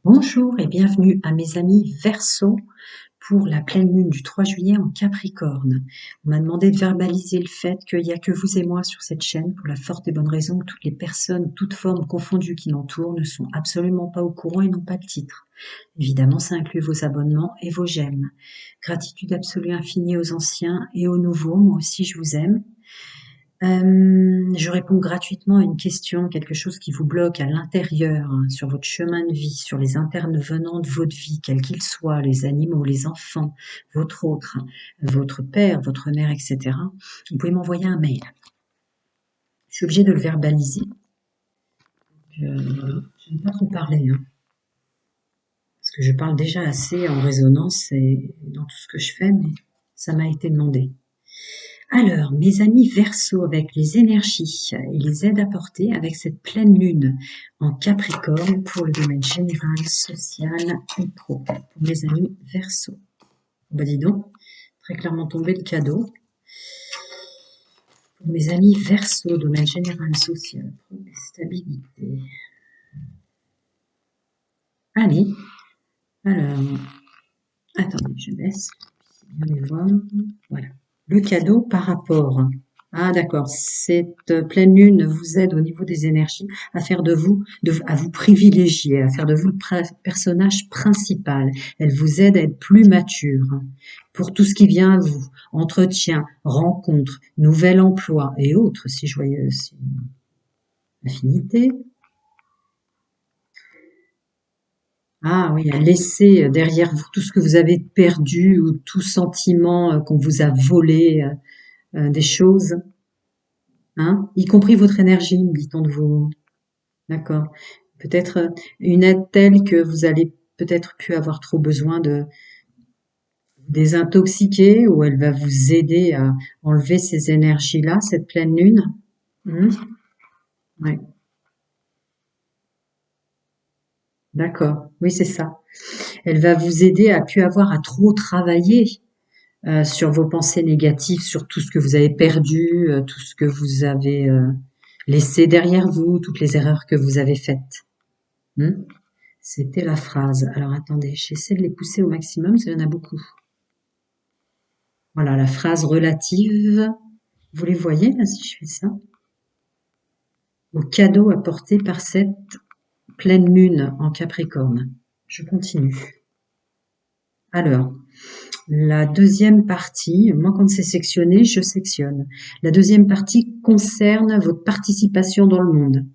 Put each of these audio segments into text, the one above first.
Bonjour et bienvenue à mes amis Verseau pour la pleine lune du 3 juillet en Capricorne. On m'a demandé de verbaliser le fait qu'il n'y a que vous et moi sur cette chaîne pour la forte et bonne raison que toutes les personnes, toutes formes confondues qui m'entourent ne sont absolument pas au courant et n'ont pas de titre. Évidemment, ça inclut vos abonnements et vos j'aime. Gratitude absolue infinie aux anciens et aux nouveaux, moi aussi je vous aime. Je réponds gratuitement à une question, quelque chose qui vous bloque à l'intérieur, sur votre chemin de vie, sur les intervenants de votre vie, quels qu'ils soient, les animaux, les enfants, votre autre, votre père, votre mère, etc. Vous pouvez m'envoyer un mail. Je suis obligée de le verbaliser. Je n'aime pas trop parler, parce que je parle déjà assez en résonance et dans tout ce que je fais, mais ça m'a été demandé. Alors, mes amis Verseau, avec les énergies et les aides apportées avec cette pleine lune en Capricorne pour le domaine général, social et pro. Pour mes amis Verseau. Bah dis donc, très clairement tombé le cadeau. Pour mes amis Verseau, domaine général, social, pro et stabilité. Allez, alors, attendez, je baisse, c'est bien les voir. Voilà. Le cadeau par rapport. Ah d'accord, cette pleine lune vous aide au niveau des énergies à faire de vous, à vous privilégier, à faire de vous le personnage principal. Elle vous aide à être plus mature pour tout ce qui vient à vous, entretien, rencontres, nouvel emploi et autres, si je voyais si affinité. Ah oui, à laisser derrière vous tout ce que vous avez perdu ou tout sentiment qu'on vous a volé des choses, hein, y compris votre énergie, dit-on de vous. D'accord. Peut-être une aide telle que vous allez peut-être plus avoir trop besoin de vous désintoxiquer, ou elle va vous aider à enlever ces énergies-là, cette pleine lune. Mhm. Ouais, d'accord. Oui, c'est ça. Elle va vous aider à plus avoir à trop travailler sur vos pensées négatives, sur tout ce que vous avez perdu, tout ce que vous avez laissé derrière vous, toutes les erreurs que vous avez faites. Hmm. C'était la phrase. Alors attendez, j'essaie de les pousser au maximum, parce qu'il y en a beaucoup. Voilà, la phrase relative. Vous les voyez là si je fais ça? Au cadeau apporté par cette pleine lune en Capricorne. Je continue. Alors, la deuxième partie, moi quand c'est sectionné, je sectionne. La deuxième partie concerne votre participation dans le monde.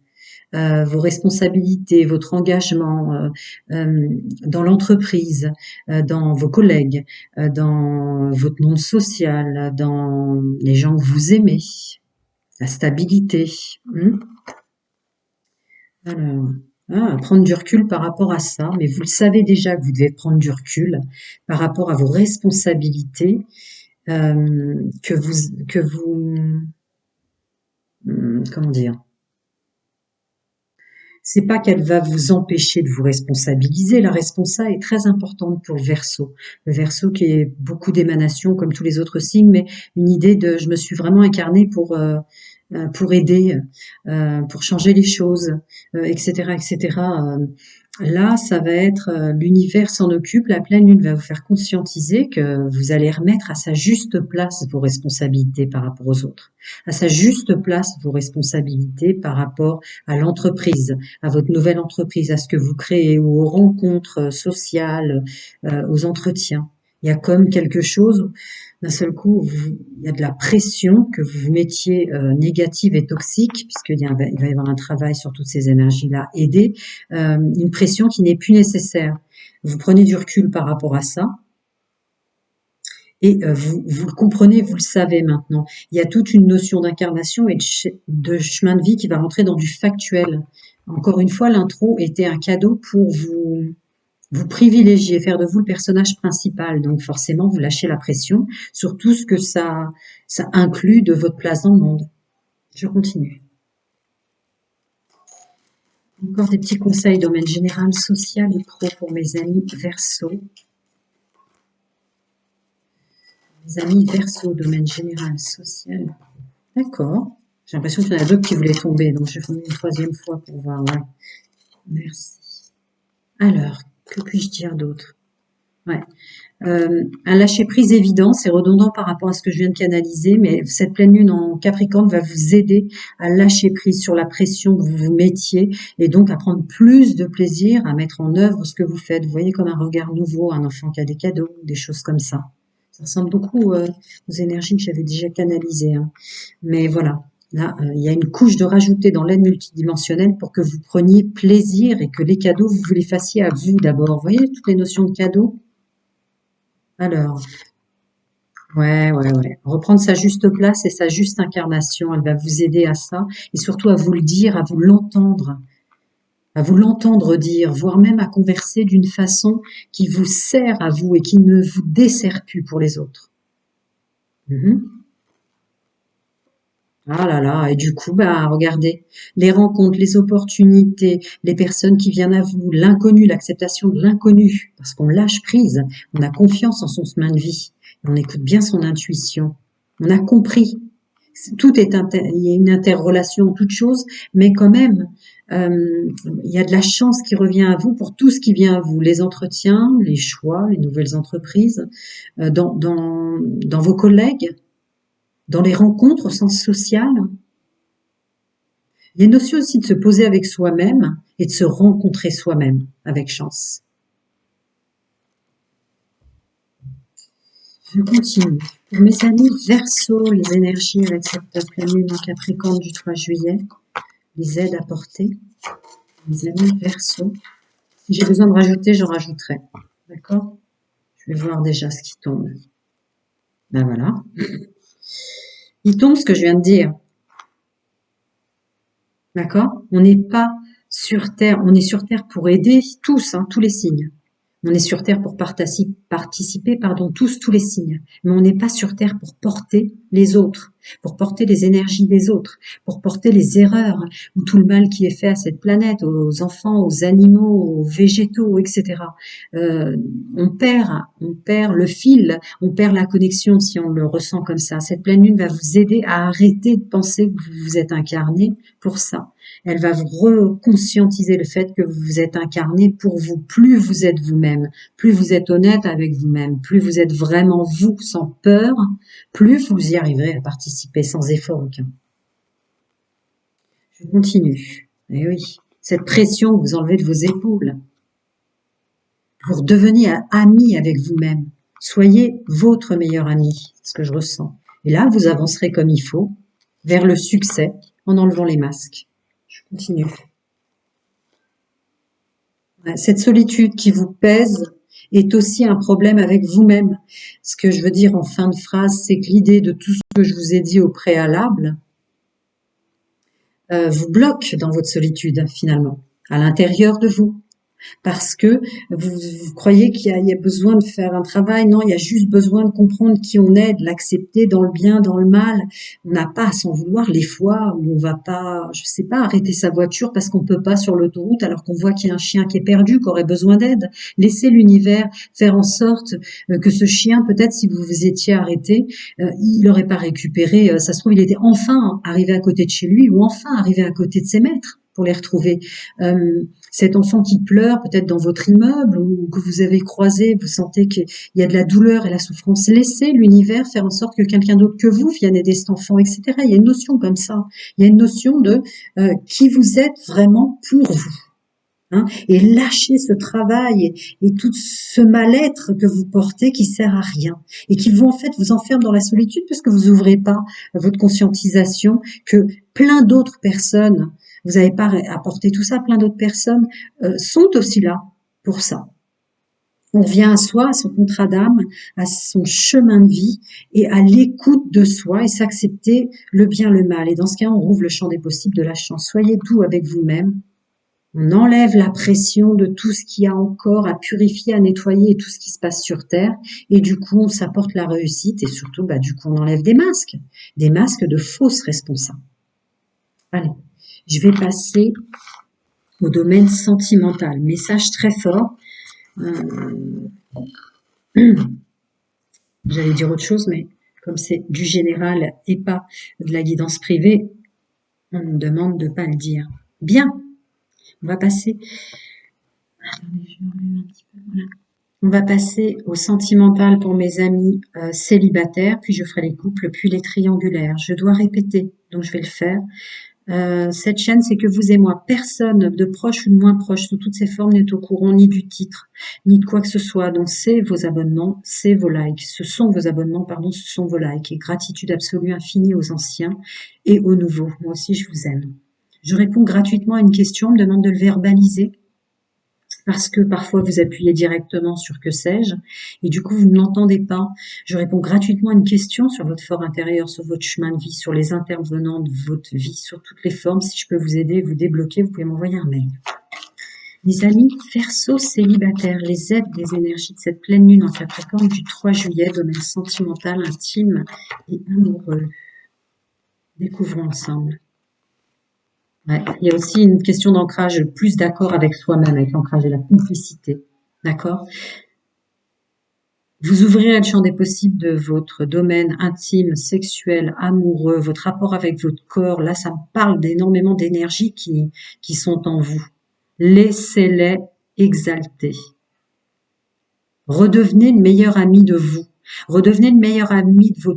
Vos responsabilités, votre engagement dans l'entreprise, dans vos collègues, dans votre monde social, dans les gens que vous aimez, la stabilité. Alors, prendre du recul par rapport à ça, mais vous le savez déjà que vous devez prendre du recul par rapport à vos responsabilités comment dire, c'est pas qu'elle va vous empêcher de vous responsabiliser. La responsa est très importante pour le Verseau. Le Verseau qui est beaucoup d'émanations comme tous les autres signes, mais une idée de je me suis vraiment incarnée pour aider, pour changer les choses, etc., etc. Là, ça va être l'univers s'en occupe, la pleine lune va vous faire conscientiser que vous allez remettre à sa juste place vos responsabilités par rapport aux autres, à sa juste place vos responsabilités par rapport à l'entreprise, à votre nouvelle entreprise, à ce que vous créez ou aux rencontres sociales, aux entretiens. Il y a comme quelque chose, d'un seul coup, il y a de la pression que vous vous mettiez négative et toxique, puisqu'il va y avoir un travail sur toutes ces énergies-là, aider, une pression qui n'est plus nécessaire. Vous prenez du recul par rapport à ça, et vous le comprenez, vous le savez maintenant. Il y a toute une notion d'incarnation et de chemin de vie qui va rentrer dans du factuel. Encore une fois, l'intro était un cadeau pour vous privilégier, faire de vous le personnage principal. Donc forcément, vous lâchez la pression sur tout ce que ça inclut de votre place dans le monde. Je continue. Encore des petits conseils domaine général, social et pro pour mes amis Verseau. Mes amis Verseau, domaine général, social. D'accord. J'ai l'impression qu'il y en a d'autres qui voulaient tomber, donc je vais une troisième fois pour voir. Ouais. Merci. Alors, que puis-je dire d'autre? Ouais. Un lâcher-prise évident, c'est redondant par rapport à ce que je viens de canaliser, mais cette pleine lune en Capricorne va vous aider à lâcher prise sur la pression que vous vous mettiez et donc à prendre plus de plaisir à mettre en œuvre ce que vous faites. Vous voyez comme un regard nouveau, un enfant qui a des cadeaux, des choses comme ça. Ça ressemble beaucoup aux énergies que j'avais déjà canalisées, hein. Mais voilà, là, il y a une couche de rajouter dans l'aide multidimensionnelle pour que vous preniez plaisir et que les cadeaux, vous les fassiez à vous d'abord. Vous voyez toutes les notions de cadeaux? Alors, ouais. Reprendre sa juste place et sa juste incarnation, elle va vous aider à ça et surtout à vous le dire, à vous l'entendre dire, voire même à converser d'une façon qui vous sert à vous et qui ne vous dessert plus pour les autres. Mhm. Ah là là, et du coup, bah regardez, les rencontres, les opportunités, les personnes qui viennent à vous, l'inconnu, l'acceptation de l'inconnu, parce qu'on lâche prise, on a confiance en son chemin de vie, on écoute bien son intuition, on a compris. Tout est il y a une interrelation en toute chose, mais quand même, il y a de la chance qui revient à vous pour tout ce qui vient à vous, les entretiens, les choix, les nouvelles entreprises, dans vos collègues, dans les rencontres au sens social. Il y a une notion aussi de se poser avec soi-même et de se rencontrer soi-même avec chance. Je continue. Pour mes amis Verseau, les énergies avec cette pleine lune en Capricorne du 3 juillet, les aides apportées. Mes amis Verseau. Si j'ai besoin de rajouter, j'en rajouterai. D'accord? Je vais voir déjà ce qui tombe. Ben voilà. Il tombe ce que je viens de dire. D'accord? On n'est pas sur Terre, on est sur Terre pour aider tous, hein, tous les signes. On est sur Terre pour participer, tous les signes. Mais on n'est pas sur Terre pour porter les autres, pour porter les énergies des autres, pour porter les erreurs ou tout le mal qui est fait à cette planète, aux enfants, aux animaux, aux végétaux, etc. On perd le fil, on perd la connexion si on le ressent comme ça. Cette pleine lune va vous aider à arrêter de penser que vous vous êtes incarné pour ça. Elle va vous reconscientiser le fait que vous vous êtes incarné pour vous. Plus vous êtes vous-même, plus vous êtes honnête avec vous-même, plus vous êtes vraiment vous sans peur, plus vous y arriverez à participer sans effort aucun. Je continue. Eh oui, cette pression que vous enlevez de vos épaules pour devenir ami avec vous-même. Soyez votre meilleur ami, c'est ce que je ressens. Et là, vous avancerez comme il faut vers le succès en enlevant les masques. Je continue. Cette solitude qui vous pèse est aussi un problème avec vous-même. Ce que je veux dire en fin de phrase, c'est que l'idée de tout ce que je vous ai dit au préalable vous bloque dans votre solitude finalement, à l'intérieur de vous. Parce que vous croyez qu'il y a besoin de faire un travail. Non, il y a juste besoin de comprendre qui on est, de l'accepter dans le bien, dans le mal. On n'a pas à s'en vouloir les fois où on va pas, je sais pas, arrêter sa voiture parce qu'on peut pas sur l'autoroute alors qu'on voit qu'il y a un chien qui est perdu, qui aurait besoin d'aide. Laissez l'univers faire en sorte que ce chien, peut-être si vous vous étiez arrêté, il n'aurait pas récupéré, ça se trouve, il était enfin arrivé à côté de chez lui ou enfin arrivé à côté de ses maîtres pour les retrouver. Cet enfant qui pleure peut-être dans votre immeuble ou que vous avez croisé, vous sentez qu'il y a de la douleur et la souffrance, laissez l'univers faire en sorte que quelqu'un d'autre que vous vienne aider cet enfant, etc. Il y a une notion comme ça. Il y a une notion de qui vous êtes vraiment pour vous. Hein, et lâchez ce travail et tout ce mal-être que vous portez qui sert à rien et qui vous en fait vous enferme dans la solitude parce que vous ouvrez pas votre conscientisation que plein d'autres personnes, vous n'avez pas apporté tout ça, plein d'autres personnes sont aussi là pour ça. On revient à soi, à son contrat d'âme, à son chemin de vie et à l'écoute de soi et s'accepter le bien, le mal. Et dans ce cas, on rouvre le champ des possibles de la chance. Soyez doux avec vous-même. On enlève la pression de tout ce qu'il y a encore à purifier, à nettoyer et tout ce qui se passe sur Terre. Et du coup, on s'apporte la réussite et surtout, du coup, on enlève des masques de fausses responsables. Allez, je vais passer au domaine sentimental. Message très fort. J'allais dire autre chose, mais comme c'est du général et pas de la guidance privée, on me demande de pas le dire. Bien, on va passer. Attendez, enlever un petit peu, voilà. On va passer au sentimental pour mes amis célibataires, puis je ferai les couples, puis les triangulaires. Je dois répéter, donc je vais le faire. Cette chaîne, c'est que vous et moi. Personne de proche ou de moins proche, sous toutes ses formes, n'est au courant ni du titre, ni de quoi que ce soit. Donc c'est vos abonnements, c'est vos likes. Ce sont vos abonnements, pardon, ce sont vos likes. Et gratitude absolue infinie aux anciens et aux nouveaux. Moi aussi, je vous aime. Je réponds gratuitement à une question, on me demande de le verbaliser parce que parfois vous appuyez directement sur que sais-je, et du coup vous ne l'entendez pas. Je réponds gratuitement à une question sur votre fort intérieur, sur votre chemin de vie, sur les intervenants de votre vie, sur toutes les formes. Si je peux vous aider, vous débloquer, vous pouvez m'envoyer un mail. Mes amis Verseau célibataires, les aides des énergies de cette pleine lune en Capricorne du 3 juillet, domaine sentimental, intime et amoureux. Découvrons ensemble. Ouais. Il y a aussi une question d'ancrage, plus d'accord avec soi-même, avec l'ancrage et la complicité. D'accord? Vous ouvrirez le champ des possibles de votre domaine intime, sexuel, amoureux, votre rapport avec votre corps. Là, ça me parle d'énormément d'énergies qui sont en vous. Laissez-les exalter. Redevenez le meilleur ami de vous. Redevenez le meilleur ami de vos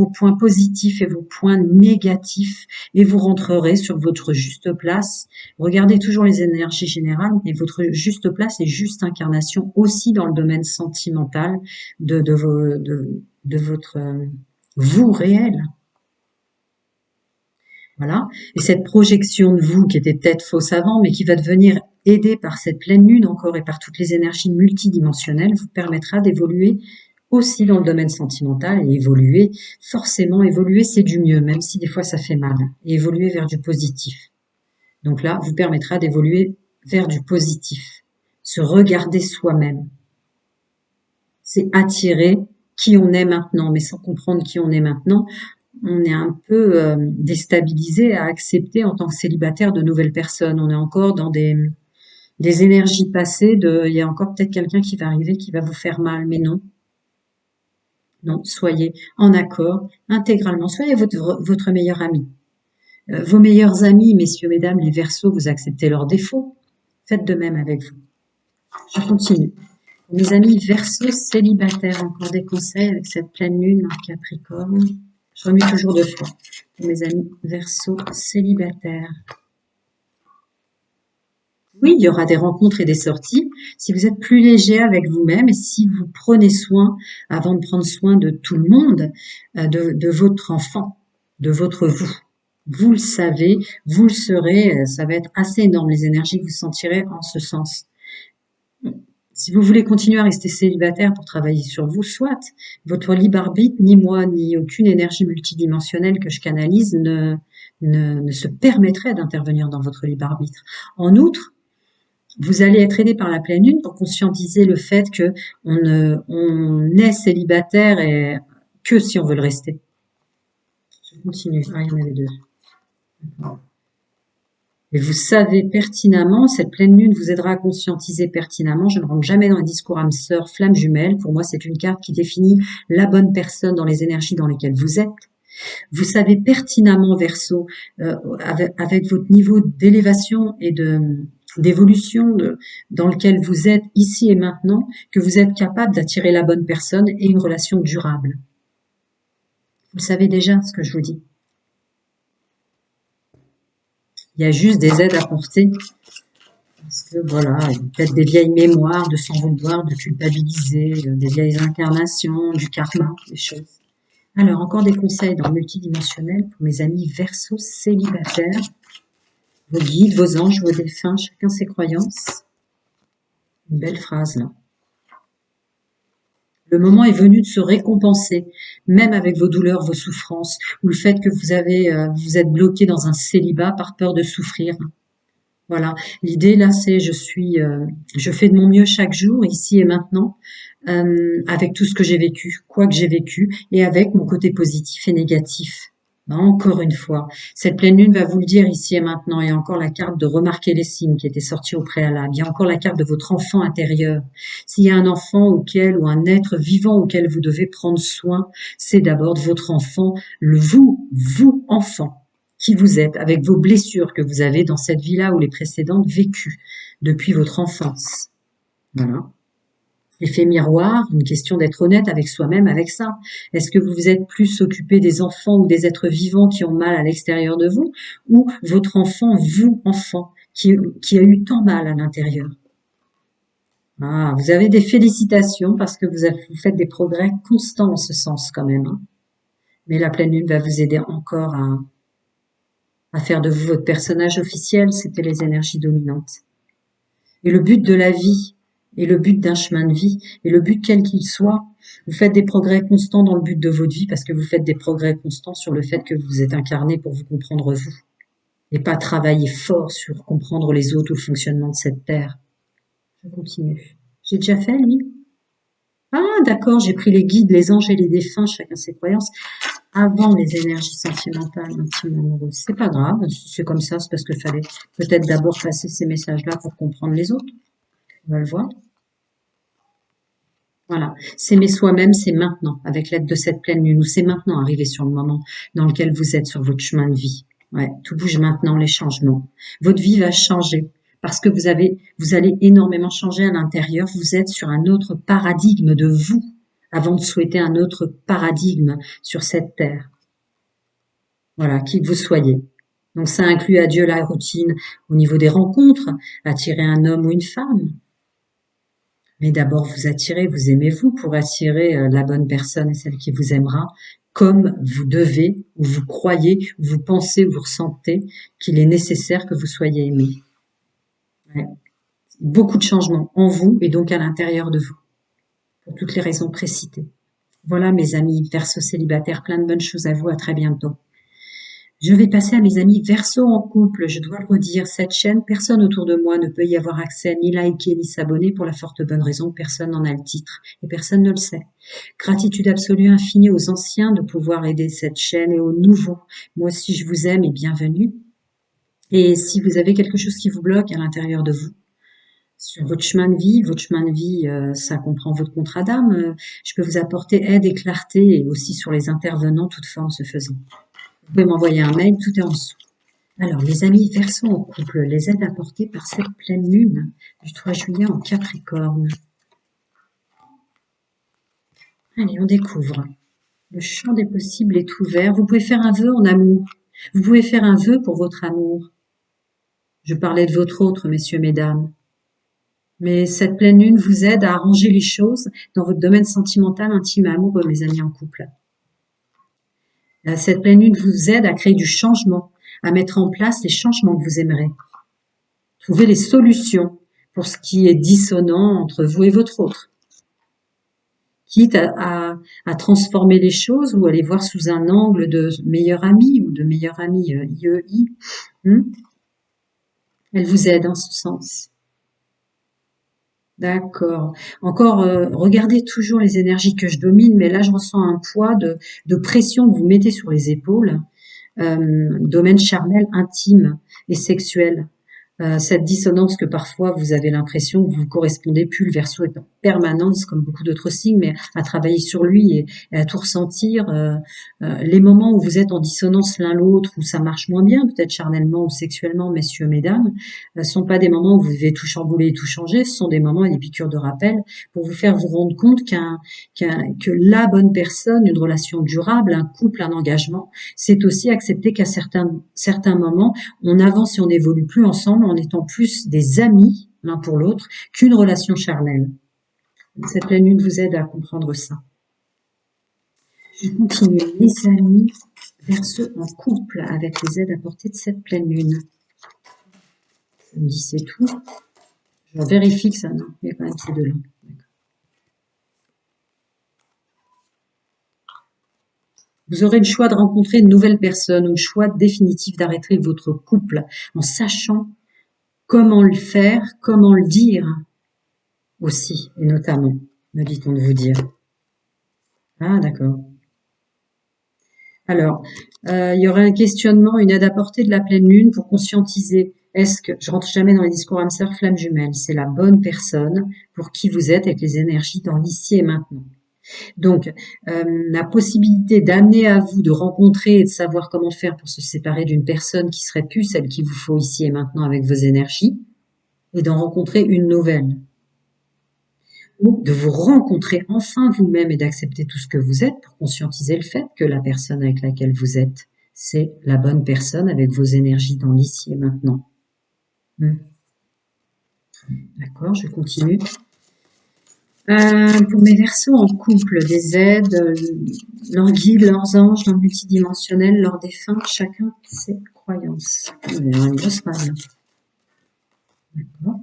points positifs et vos points négatifs, et vous rentrerez sur votre juste place. Regardez toujours les énergies générales, et votre juste place est juste incarnation aussi dans le domaine sentimental de votre vous réel. Voilà. Et cette projection de vous qui était peut-être fausse avant, mais qui va devenir aidée par cette pleine lune encore et par toutes les énergies multidimensionnelles, vous permettra d'évoluer aussi dans le domaine sentimental. Et évoluer, forcément évoluer, c'est du mieux, même si des fois ça fait mal. Et évoluer vers du positif. Donc là, vous permettra d'évoluer vers du positif. Se regarder soi-même. C'est attirer qui on est maintenant, mais sans comprendre qui on est maintenant. On est un peu déstabilisé à accepter en tant que célibataire de nouvelles personnes. On est encore dans des énergies passées il y a encore peut-être quelqu'un qui va arriver qui va vous faire mal, mais non. Non, soyez en accord intégralement. Soyez votre meilleur ami. Vos meilleurs amis, messieurs, mesdames, les Verseaux, vous acceptez leurs défauts. Faites de même avec vous. Je continue. Mes amis Verseaux célibataires, encore des conseils avec cette pleine lune en Capricorne. Je remue toujours deux fois. Pour mes amis Verseaux célibataires. Oui, il y aura des rencontres et des sorties. Si vous êtes plus léger avec vous-même et si vous prenez soin, avant de prendre soin de tout le monde, de votre enfant, de votre vous. Vous le savez, vous le serez, ça va être assez énorme les énergies que vous sentirez en ce sens. Si vous voulez continuer à rester célibataire pour travailler sur vous, soit votre libre arbitre, ni moi, ni aucune énergie multidimensionnelle que je canalise ne se permettrait d'intervenir dans votre libre arbitre. En outre, vous allez être aidé par la pleine lune pour conscientiser le fait que on est célibataire et que si on veut le rester. Je continue. Ah, il y en avait deux. Et vous savez pertinemment, cette pleine lune vous aidera à conscientiser pertinemment. Je ne rentre jamais dans les discours âme sœur, flamme jumelle. Pour moi, c'est une carte qui définit la bonne personne dans les énergies dans lesquelles vous êtes. Vous savez pertinemment, Verseau, avec votre niveau d'élévation et d'évolution dans lequel vous êtes ici et maintenant, que vous êtes capable d'attirer la bonne personne et une relation durable. Vous savez déjà ce que je vous dis. Il y a juste des aides à porter. Parce que voilà, peut-être des vieilles mémoires de s'en vouloir, de culpabiliser, des vieilles incarnations, du karma, des choses. Alors, encore des conseils dans le multidimensionnel pour mes amis Verseau célibataires. Vos guides, vos anges, vos défunts, chacun ses croyances. Une belle phrase là. Le moment est venu de se récompenser, même avec vos douleurs, vos souffrances, ou le fait que vous êtes bloqué dans un célibat par peur de souffrir. Voilà. L'idée là, c'est je fais de mon mieux chaque jour, ici et maintenant, avec tout ce que j'ai vécu, quoi que j'ai vécu, et avec mon côté positif et négatif. Encore une fois, cette pleine lune va vous le dire ici et maintenant. Il y a encore la carte de remarquer les signes qui était sortie au préalable. Il y a encore la carte de votre enfant intérieur. S'il y a un enfant ou un être vivant auquel vous devez prendre soin, c'est d'abord de votre enfant, vous enfant, qui vous êtes, avec vos blessures que vous avez dans cette vie-là ou les précédentes vécues depuis votre enfance. Voilà. Effet miroir, une question d'être honnête avec soi-même avec ça. Est-ce que vous vous êtes plus occupé des enfants ou des êtres vivants qui ont mal à l'extérieur de vous, ou votre enfant, vous, enfant, qui a eu tant mal à l'intérieur? Ah, vous avez des félicitations parce que vous faites des progrès constants en ce sens quand même, hein. Mais la pleine lune va vous aider encore à faire de vous votre personnage officiel, c'était les énergies dominantes. Et le but de la vie, et le but d'un chemin de vie, et le but quel qu'il soit, vous faites des progrès constants dans le but de votre vie parce que vous faites des progrès constants sur le fait que vous êtes incarné pour vous comprendre vous, et pas travailler fort sur comprendre les autres ou le fonctionnement de cette terre. Je continue. J'ai déjà fait, lui? Ah, d'accord, j'ai pris les guides, les anges et les défunts, chacun ses croyances, avant les énergies sentimentales, intimes, amoureuses. C'est pas grave, si c'est comme ça, c'est parce qu'il fallait peut-être d'abord passer ces messages-là pour comprendre les autres. On va le voir. Voilà. S'aimer soi-même, c'est maintenant, avec l'aide de cette pleine lune, ou c'est maintenant arrivé sur le moment dans lequel vous êtes sur votre chemin de vie. Ouais, tout bouge maintenant, les changements. Votre vie va changer parce que vous allez énormément changer à l'intérieur. Vous êtes sur un autre paradigme de vous avant de souhaiter un autre paradigme sur cette terre. Voilà, qui que vous soyez. Donc ça inclut adieu la routine au niveau des rencontres, attirer un homme ou une femme. Mais d'abord vous attirez, vous aimez-vous pour attirer la bonne personne et celle qui vous aimera comme vous devez, ou vous croyez, ou vous pensez, ou vous ressentez qu'il est nécessaire que vous soyez aimé. Ouais. Beaucoup de changements en vous et donc à l'intérieur de vous, pour toutes les raisons précitées. Voilà mes amis Verseau célibataires, plein de bonnes choses à vous, à très bientôt. Je vais passer à mes amis Verseau en couple. Je dois le redire, cette chaîne, personne autour de moi ne peut y avoir accès, ni liker, ni s'abonner pour la forte bonne raison que personne n'en a le titre et personne ne le sait. Gratitude absolue infinie aux anciens de pouvoir aider cette chaîne et aux nouveaux. Moi aussi, je vous aime et bienvenue. Et si vous avez quelque chose qui vous bloque à l'intérieur de vous, sur votre chemin de vie, ça comprend votre contrat d'âme, je peux vous apporter aide et clarté et aussi sur les intervenants, toute forme se faisant. Vous pouvez m'envoyer un mail, tout est en dessous. Alors, les amis Verseau en couple, les aides apportées par cette pleine lune du 3 juillet en Capricorne. Allez, on découvre. Le champ des possibles est ouvert. Vous pouvez faire un vœu en amour. Vous pouvez faire un vœu pour votre amour. Je parlais de votre autre, messieurs, mesdames. Mais cette pleine lune vous aide à arranger les choses dans votre domaine sentimental, intime et amoureux, mes amis en couple. Cette pleine lune vous aide à créer du changement, à mettre en place les changements que vous aimerez. Trouver les solutions pour ce qui est dissonant entre vous et votre autre. Quitte à transformer les choses ou à les voir sous un angle de meilleur ami ou de meilleur ami IEI. Elle vous aide en ce sens. D'accord. Encore, regardez toujours les énergies que je domine, mais là je ressens un poids de pression que vous mettez sur les épaules. Domaine charnel, intime et sexuel. Cette dissonance que parfois vous avez l'impression que vous correspondez plus, le Verseau est en permanence, comme beaucoup d'autres signes, mais à travailler sur lui et à tout ressentir. Les moments où vous êtes en dissonance l'un l'autre, où ça marche moins bien, peut-être charnellement ou sexuellement, messieurs, mesdames, sont pas des moments où vous devez tout chambouler et tout changer, ce sont des moments et des piqûres de rappel pour vous faire vous rendre compte que la bonne personne, une relation durable, un couple, un engagement, c'est aussi accepter qu'à certains moments, on avance et on n'évolue plus ensemble en étant plus des amis l'un pour l'autre qu'une relation charnelle. Cette pleine lune vous aide à comprendre ça. Je continue, les amis Verseau en couple avec les aides apportées de cette pleine lune. Ça me dit c'est tout. Je vérifie que ça, non, il y a quand même ces deux-là. Vous aurez le choix de rencontrer une nouvelle personne ou le choix définitif d'arrêter votre couple en sachant comment le faire, comment le dire aussi, et notamment, me dit-on de vous dire. Ah, d'accord. Alors, il y aurait un questionnement, une aide apportée de la pleine lune pour conscientiser. Est-ce que, je rentre jamais dans les discours âme sœur, flamme jumelle, c'est la bonne personne pour qui vous êtes avec les énergies dans l'ici et maintenant. Donc, la possibilité d'amener à vous de rencontrer et de savoir comment faire pour se séparer d'une personne qui serait plus celle qu'il vous faut ici et maintenant avec vos énergies, et d'en rencontrer une nouvelle. ou de vous rencontrer enfin vous-même et d'accepter tout ce que vous êtes pour conscientiser le fait que la personne avec laquelle vous êtes, c'est la bonne personne avec vos énergies dans l'ici et maintenant. D'accord, je continue. Pour mes Verseaux en couple, des aides, leurs guides, leurs anges, leurs multidimensionnels, leurs défunts, chacun ses croyances. Il y a une grosse page. D'accord.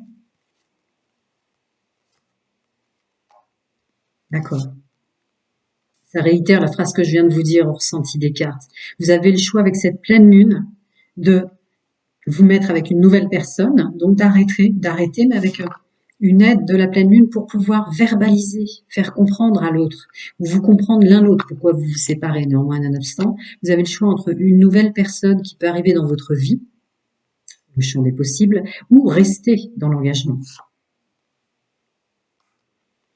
D'accord. Ça réitère la phrase que je viens de vous dire au ressenti des cartes. Vous avez le choix avec cette pleine lune de vous mettre avec une nouvelle personne, donc d'arrêter, mais avec une aide de la pleine lune pour pouvoir verbaliser, faire comprendre à l'autre, ou vous comprendre l'un l'autre pourquoi vous vous séparez. Néanmoins, nonobstant, vous avez le choix entre une nouvelle personne qui peut arriver dans votre vie, le champ des possibles, ou rester dans l'engagement.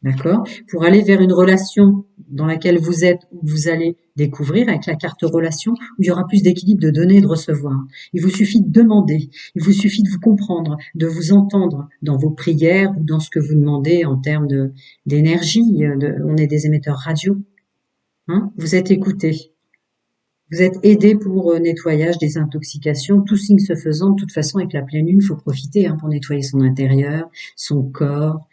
D'accord? Pour aller vers une relation dans laquelle vous êtes, où vous allez découvrir avec la carte relation, où il y aura plus d'équilibre de donner et de recevoir. Il vous suffit de demander, il vous suffit de vous comprendre, de vous entendre dans vos prières ou dans ce que vous demandez en termes d'énergie. On est des émetteurs radio. Hein? Vous êtes écoutés. Vous êtes aidé pour nettoyage, désintoxication, tout signe se faisant. De toute façon, avec la pleine lune, il faut profiter pour nettoyer son intérieur, son corps,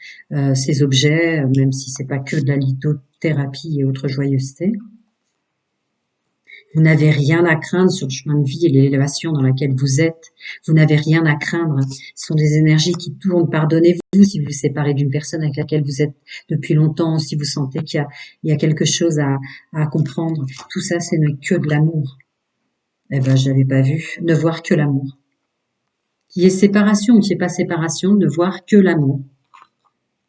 ses objets, même si c'est pas que de la lithothérapie et autres joyeusetés. Vous n'avez rien à craindre sur le chemin de vie et l'élévation dans laquelle vous êtes. Vous n'avez rien à craindre. Ce sont des énergies qui tournent. Pardonnez-vous si vous vous séparez d'une personne avec laquelle vous êtes depuis longtemps, si vous sentez qu'il y a quelque chose à comprendre. Tout ça, ce n'est que de l'amour. Eh ben, je l'avais pas vu. Ne voir que l'amour. Qu'il y ait séparation ou qu'il n'y ait pas séparation, ne voir que l'amour.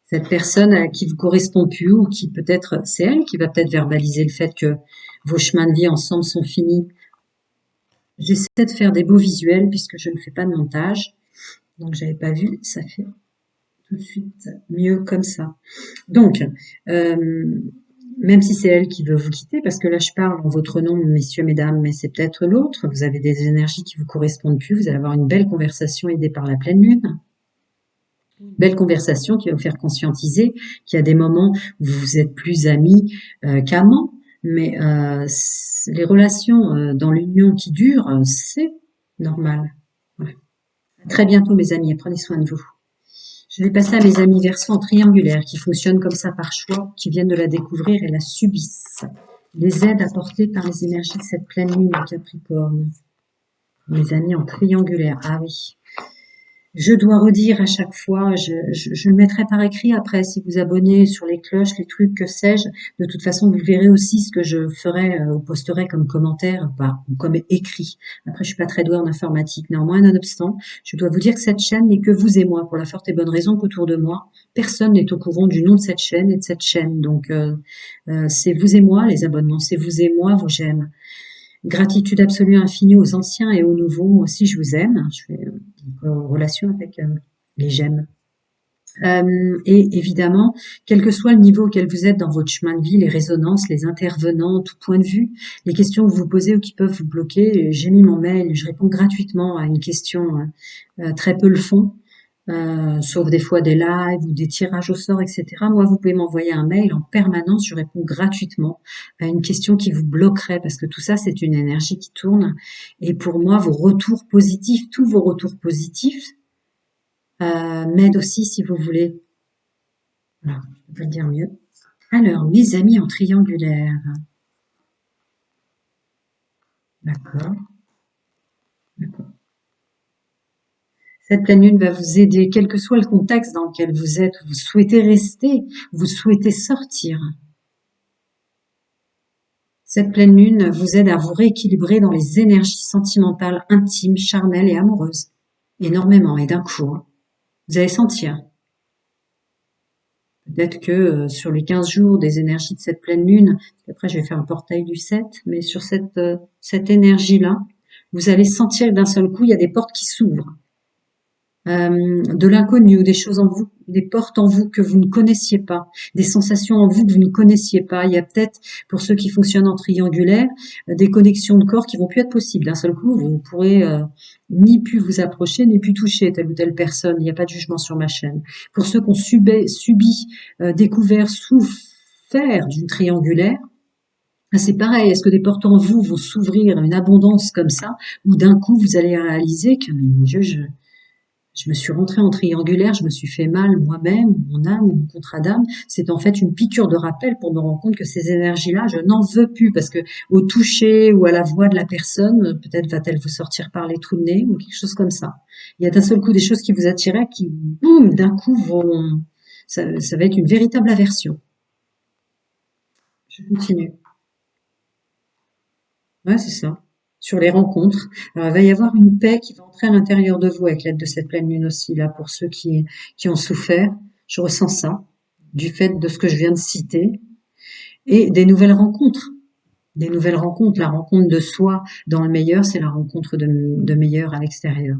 Cette personne qui vous correspond plus ou qui peut-être, c'est elle qui va peut-être verbaliser le fait que vos chemins de vie ensemble sont finis. J'essaie de faire des beaux visuels puisque je ne fais pas de montage. Donc, j'avais pas vu. Ça fait tout de suite mieux comme ça. Donc, même si c'est elle qui veut vous quitter, parce que là je parle en votre nom, messieurs, mesdames, mais c'est peut-être l'autre, vous avez des énergies qui vous correspondent plus, vous allez avoir une belle conversation aidée par la pleine lune. Belle conversation qui va vous faire conscientiser qu'il y a des moments où vous êtes plus amis qu'amants, mais les relations dans l'union qui dure, c'est normal. Ouais. À très bientôt mes amis, et prenez soin de vous. Je vais passer à mes amis Verseaux en triangulaire qui fonctionnent comme ça par choix, qui viennent de la découvrir et la subissent. Les aides apportées par les énergies de cette pleine lune en Capricorne. Mes amis en triangulaire, ah oui. Je dois redire à chaque fois, je le mettrai par écrit après, si vous abonnez sur les cloches, les trucs, que sais-je. De toute façon, vous verrez aussi ce que je ferai ou posterai comme commentaire ou comme écrit. Après, je suis pas très douée en informatique. Néanmoins, nonobstant, je dois vous dire que cette chaîne n'est que vous et moi, pour la forte et bonne raison qu'autour de moi, personne n'est au courant du nom de cette chaîne et de cette chaîne. Donc, c'est vous et moi, les abonnements, c'est vous et moi, vos j'aime. Gratitude absolue infinie aux anciens et aux nouveaux. Moi aussi, je vous aime. Je fais en relation avec les j'aime. Et évidemment, quel que soit le niveau auquel vous êtes dans votre chemin de vie, les résonances, les intervenants, tout point de vue, les questions que vous posez ou qui peuvent vous bloquer, j'ai mis mon mail, je réponds gratuitement à une question très peu le fond. Sauf des fois des lives ou des tirages au sort, etc. Moi, vous pouvez m'envoyer un mail en permanence, je réponds gratuitement à une question qui vous bloquerait, parce que tout ça, c'est une énergie qui tourne. Et pour moi, vos retours positifs, tous vos retours positifs, m'aident aussi, si vous voulez. Voilà, je peux pas le dire mieux. Alors, mes amis en triangulaire. D'accord. D'accord. Cette pleine lune va vous aider, quel que soit le contexte dans lequel vous êtes, vous souhaitez rester, vous souhaitez sortir. Cette pleine lune vous aide à vous rééquilibrer dans les énergies sentimentales, intimes, charnelles et amoureuses. Énormément et d'un coup. Vous allez sentir. Peut-être que sur les 15 jours des énergies de cette pleine lune, après je vais faire un portail du 7, mais sur cette énergie-là, vous allez sentir que d'un seul coup, il y a des portes qui s'ouvrent. de l'inconnu, des choses en vous, des portes en vous que vous ne connaissiez pas, des sensations en vous que vous ne connaissiez pas. Il y a peut-être, pour ceux qui fonctionnent en triangulaire, des connexions de corps qui vont plus être possibles. D'un seul coup, vous ne pourrez ni plus vous approcher, ni plus toucher telle ou telle personne. Il n'y a pas de jugement sur ma chaîne. Pour ceux qui ont subi, découvert, souffert d'une triangulaire, c'est pareil. Est-ce que des portes en vous vont s'ouvrir à une abondance comme ça, ou d'un coup vous allez réaliser que, mais mon Dieu, je me suis rentrée en triangulaire, je me suis fait mal moi-même, mon âme, mon contrat d'âme. C'est en fait une piqûre de rappel pour me rendre compte que ces énergies-là, je n'en veux plus parce que au toucher ou à la voix de la personne, peut-être va-t-elle vous sortir par les trous de nez ou quelque chose comme ça. Il y a d'un seul coup des choses qui vous attiraient qui, boum, d'un coup vont, ça va être une véritable aversion. Je continue. Ouais, c'est ça. Sur les rencontres. Alors, il va y avoir une paix qui va entrer à l'intérieur de vous avec l'aide de cette pleine lune aussi, là, pour ceux qui ont souffert. Je ressens ça, du fait de ce que je viens de citer. Et des nouvelles rencontres. Des nouvelles rencontres. La rencontre de soi dans le meilleur, c'est la rencontre de meilleur à l'extérieur.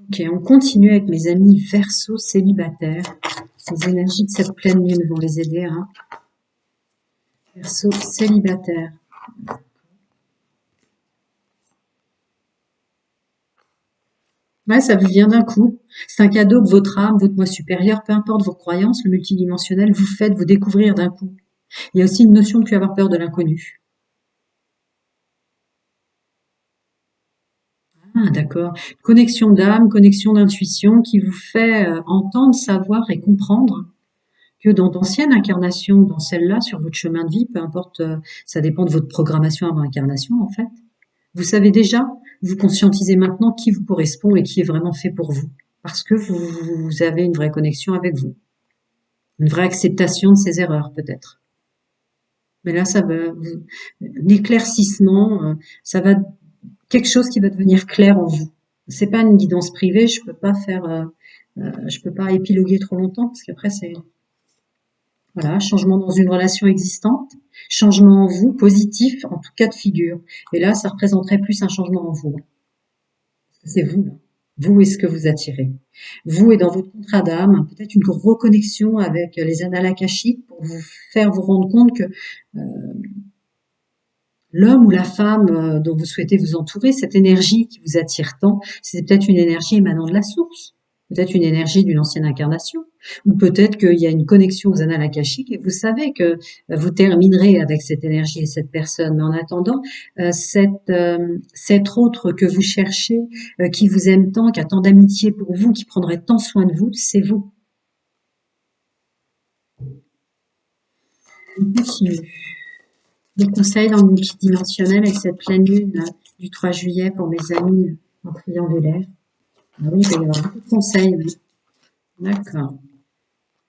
Ok, on continue avec mes amis Verseau célibataires. Les énergies de cette pleine lune vont les aider, hein. Verseau célibataire. Ouais, ça vous vient d'un coup. C'est un cadeau que votre âme, votre moi supérieur, peu importe vos croyances, le multidimensionnel, vous faites vous découvrir d'un coup. Il y a aussi une notion de plus avoir peur de l'inconnu. Ah, d'accord. Connexion d'âme, connexion d'intuition qui vous fait entendre, savoir et comprendre que dans d'anciennes incarnations, dans celle-là, sur votre chemin de vie, peu importe, ça dépend de votre programmation avant incarnation, en fait. Vous savez déjà, vous conscientisez maintenant qui vous correspond et qui est vraiment fait pour vous. Parce que vous avez une vraie connexion avec vous. Une vraie acceptation de ses erreurs, peut-être. Mais là, ça va, l'éclaircissement, ça va, quelque chose qui va devenir clair en vous. C'est pas une guidance privée, je peux pas épiloguer trop longtemps, parce qu'après, c'est, voilà, changement dans une relation existante, changement en vous, positif, en tout cas de figure. Et là, ça représenterait plus un changement en vous. C'est vous, là. Vous est ce que vous attirez. Vous et dans votre contrat d'âme, peut-être une reconnexion avec les annales akashiques pour vous faire vous rendre compte que l'homme ou la femme dont vous souhaitez vous entourer, cette énergie qui vous attire tant, c'est peut-être une énergie émanant de la source, peut-être une énergie d'une ancienne incarnation, ou peut-être qu'il y a une connexion aux annales akashiques et vous savez que vous terminerez avec cette énergie et cette personne. Mais en attendant, cet autre que vous cherchez, qui vous aime tant, qui a tant d'amitié pour vous, qui prendrait tant soin de vous, c'est vous. On continue. Des conseils dans le multidimensionnel avec cette pleine lune du 3 juillet pour mes amis en triangulaire. Ah oui, il va y avoir beaucoup de conseils, oui. D'accord.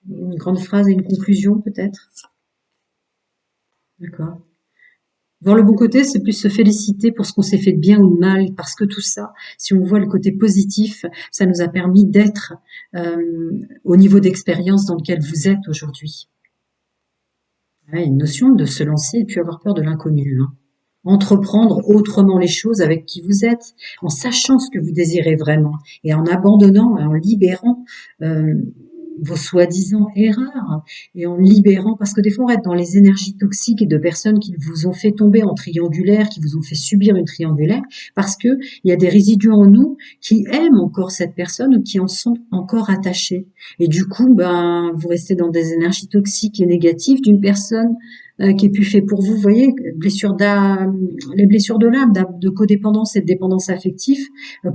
Une grande phrase et une conclusion, peut-être. D'accord. Voir le bon côté, c'est plus se féliciter pour ce qu'on s'est fait de bien ou de mal, parce que tout ça, si on voit le côté positif, ça nous a permis d'être au niveau d'expérience dans lequel vous êtes aujourd'hui. Ouais, une notion de se lancer et puis avoir peur de l'inconnu, hein. Entreprendre autrement les choses avec qui vous êtes, en sachant ce que vous désirez vraiment et en abandonnant et en libérant euh, vos soi-disant erreurs et en libérant, parce que des fois on reste dans les énergies toxiques et de personnes qui vous ont fait tomber en triangulaire, qui vous ont fait subir une triangulaire, parce que il y a des résidus en nous qui aiment encore cette personne ou qui en sont encore attachés. Et du coup, ben, vous restez dans des énergies toxiques et négatives d'une personne qui est plus fait pour vous. Vous voyez, les blessures de l'âme, de codépendance et de dépendance affective,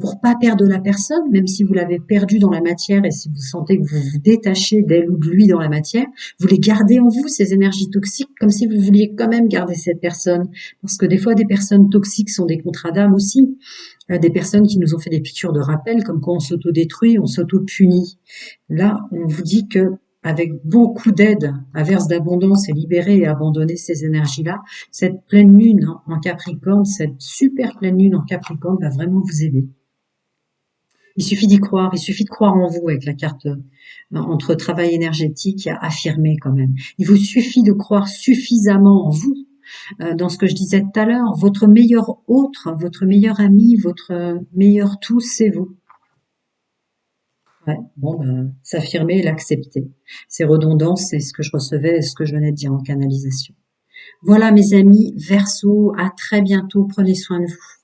pour pas perdre la personne, même si vous l'avez perdue dans la matière et si vous sentez que vous vous détachez d'elle ou de lui dans la matière, vous les gardez en vous, ces énergies toxiques, comme si vous vouliez quand même garder cette personne. Parce que des fois, des personnes toxiques sont des contrats d'âme aussi. Des personnes qui nous ont fait des piqûres de rappel, comme quand on s'auto-détruit, on s'auto-punit. Là, on vous dit que avec beaucoup d'aide, averse d'abondance et libérer et abandonner ces énergies-là, cette pleine lune en Capricorne, cette super pleine lune en Capricorne va vraiment vous aider. Il suffit d'y croire, il suffit de croire en vous avec la carte entre travail énergétique et affirmer quand même. Il vous suffit de croire suffisamment en vous dans ce que je disais tout à l'heure, votre meilleur autre, votre meilleur ami, votre meilleur tout, c'est vous. Ouais, bon, ben, s'affirmer et l'accepter. C'est redondant, c'est ce que je recevais et ce que je venais de dire en canalisation. Voilà mes amis, Verseau, à très bientôt, prenez soin de vous.